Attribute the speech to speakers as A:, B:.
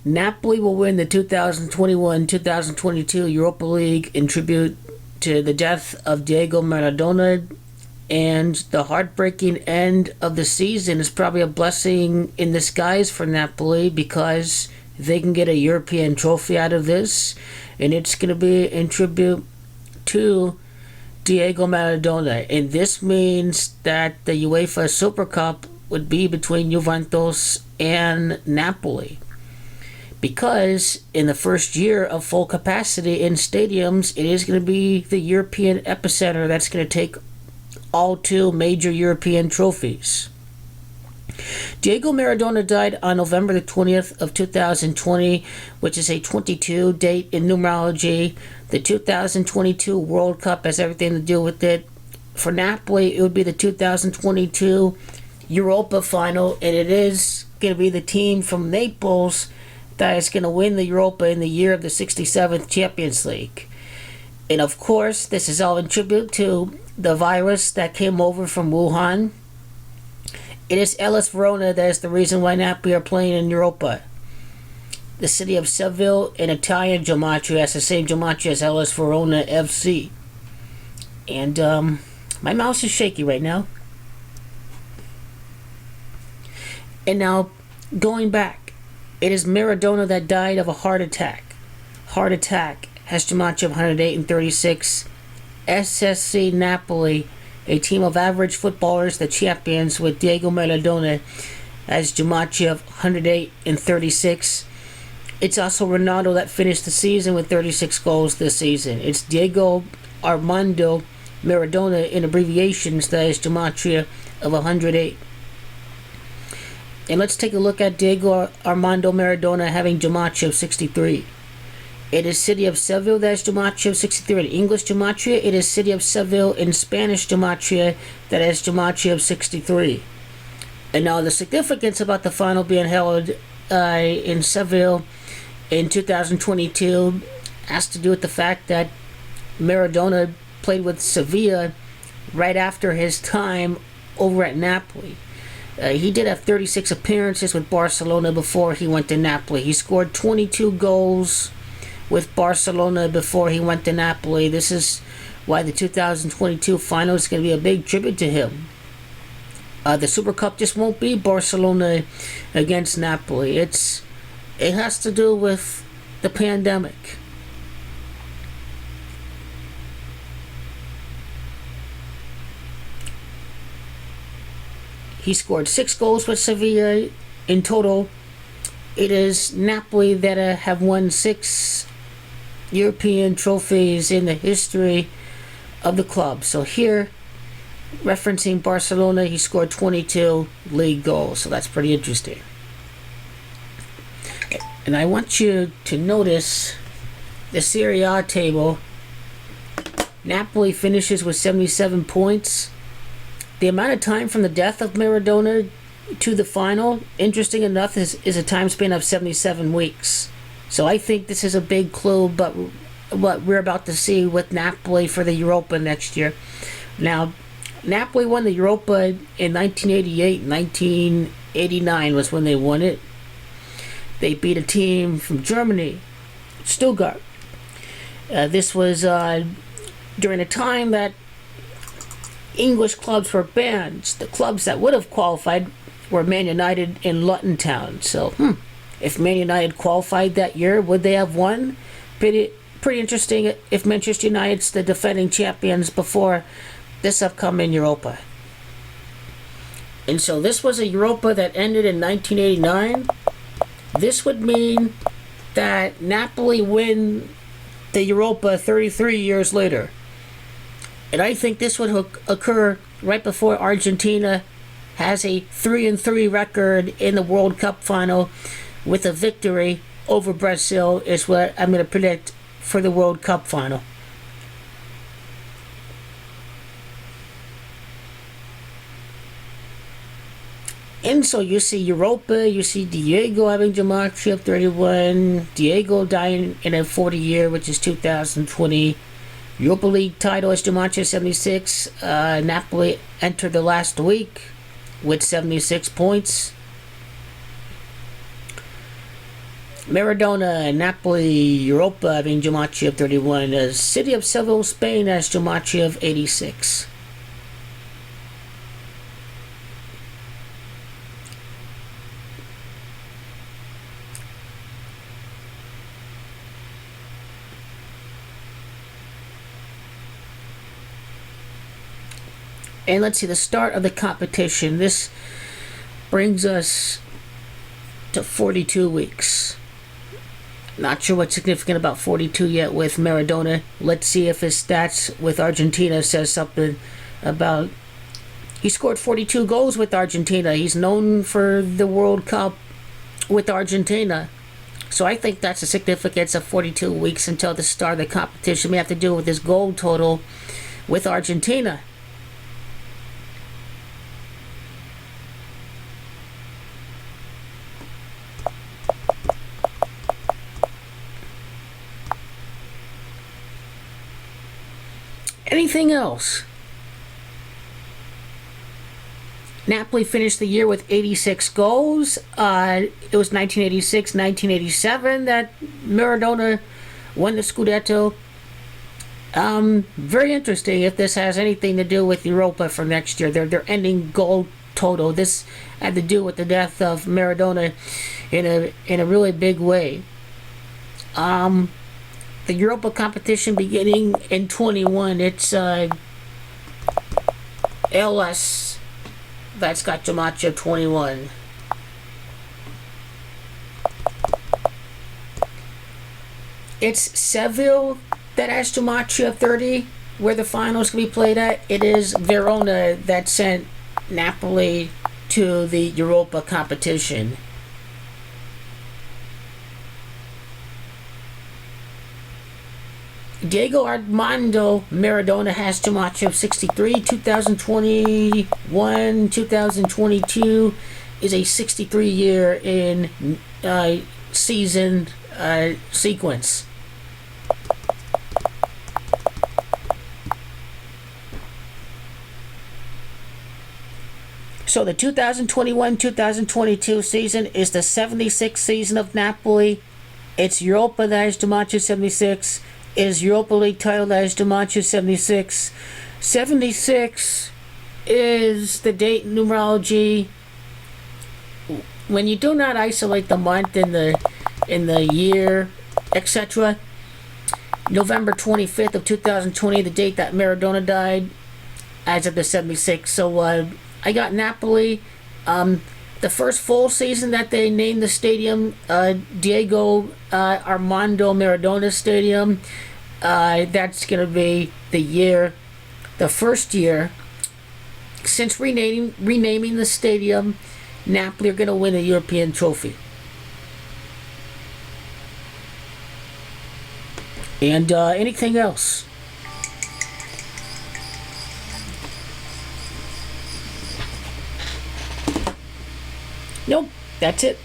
A: Napoli will win the 2021-2022 Europa League in tribute to the death of Diego Maradona, and the heartbreaking end of the season is probably a blessing in disguise for Napoli because they can get a European trophy out of this, and it's going to be in tribute to Diego Maradona. And this means that the UEFA Super Cup would be between Juventus and Napoli, because in the first year of full capacity in stadiums, it is going to be the European epicenter that's going to take all two major European trophies. Diego Maradona died on November the 20th of 2020, which is a 22 date in numerology. The 2022 World Cup has everything to do with it. For Napoli, it would be the 2022 Europa final, and it is going to be the team from Naples that is going to win the Europa in the year of the 67th Champions League. And of course, this is all in tribute to the virus that came over from Wuhan. It is Hellas Verona that is the reason why Napoli are playing in Europa. The city of Seville in Italian gematria has the same gematria as Hellas Verona FC. And my mouse is shaky right now. And now, going back, it is Maradona that died of a heart attack. Heart attack has gematria of 108 and 36. SSC Napoli, a team of average footballers, the champions, with Diego Maradona as gematria of 108 and 36. It's also Ronaldo that finished the season with 36 goals this season. It's Diego Armando Maradona in abbreviations that is gematria of 108. And let's take a look at Diego Armando Maradona having gematria of 63. It is city of Seville that is gematria of 63 in English gematria. It is city of Seville in Spanish gematria that has gematria of 63. And now the significance about the final being held in Seville in 2022 has to do with the fact that Maradona played with Sevilla right after his time over at Napoli. He did have 36 appearances with Barcelona before he went to Napoli. He scored 22 goals with Barcelona before he went to Napoli. This is why the 2022 final is going to be a big tribute to him. The Super Cup just won't be Barcelona against Napoli. It has to do with the pandemic. He scored 6 goals with Sevilla. In total, it is Napoli that have won 6 European trophies in the history of the club. So here, referencing Barcelona, he scored 22 league goals. So that's pretty interesting. And I want you to notice the Serie A table. Napoli finishes with 77 points. The amount of time from the death of Maradona to the final, interesting enough, is a time span of 77 weeks. So I think this is a big clue, but what we're about to see with Napoli for the Europa next year. Now, Napoli won the Europa in 1988. 1989 was when they won it. They beat a team from Germany, Stuttgart. This was during a time that English clubs were banned. The clubs that would have qualified were Man United and Luton Town. So, if Man United qualified that year, would they have won? Pretty interesting if Manchester United's the defending champions before this upcoming Europa. And so this was a Europa that ended in 1989. This would mean that Napoli win the Europa 33 years later. And I think this would occur right before Argentina has a 3-3 record in the World Cup final with a victory over Brazil is what I'm going to predict for the World Cup final. And so you see Europa, you see Diego having gematria of 31, Diego dying in a 40 year, which is 2020. Europa League title is gematria 76. Napoli entered the last week with 76 points. Maradona, Napoli, Europa having Jumachi of 31. City of Seville, Spain has Jumachi of 86. And let's see, the start of the competition. This brings us to 42 weeks. Not sure what's significant about 42 yet with Maradona. Let's see if his stats with Argentina says something about... He scored 42 goals with Argentina. He's known for the World Cup with Argentina. So I think that's the significance of 42 weeks until the start of the competition. We have to do with his goal total with Argentina. Anything else? Napoli finished the year with 86 goals. It was 1986, 1987 that Maradona won the Scudetto. Very interesting if this has anything to do with Europa for next year. Their ending goal total. This had to do with the death of Maradona in a really big way. The Europa competition beginning in 21. It's LS that's got Jumachi of 21. It's Seville that has Jumachi of 30, where the finals can be played at. It is Verona that sent Napoli to the Europa competition. Diego Armando Maradona has Jumachi of 63. 2021, 2022 is a 63-year in season sequence. So the 2021-2022 season is the 76th season of Napoli. It's Europa that has Jumachi 76. Is Europa League title that is Jumachi 76. 76 is the date in numerology. When you do not isolate the month in the year, etc. November 25th of 2020, the date that Maradona died, as of the 76. So I got Napoli. The first full season that they named the stadium Diego Armando Maradona Stadium. That's going to be the first year since renaming the stadium. Napoli are going to win a European trophy. And anything else? Nope, that's it.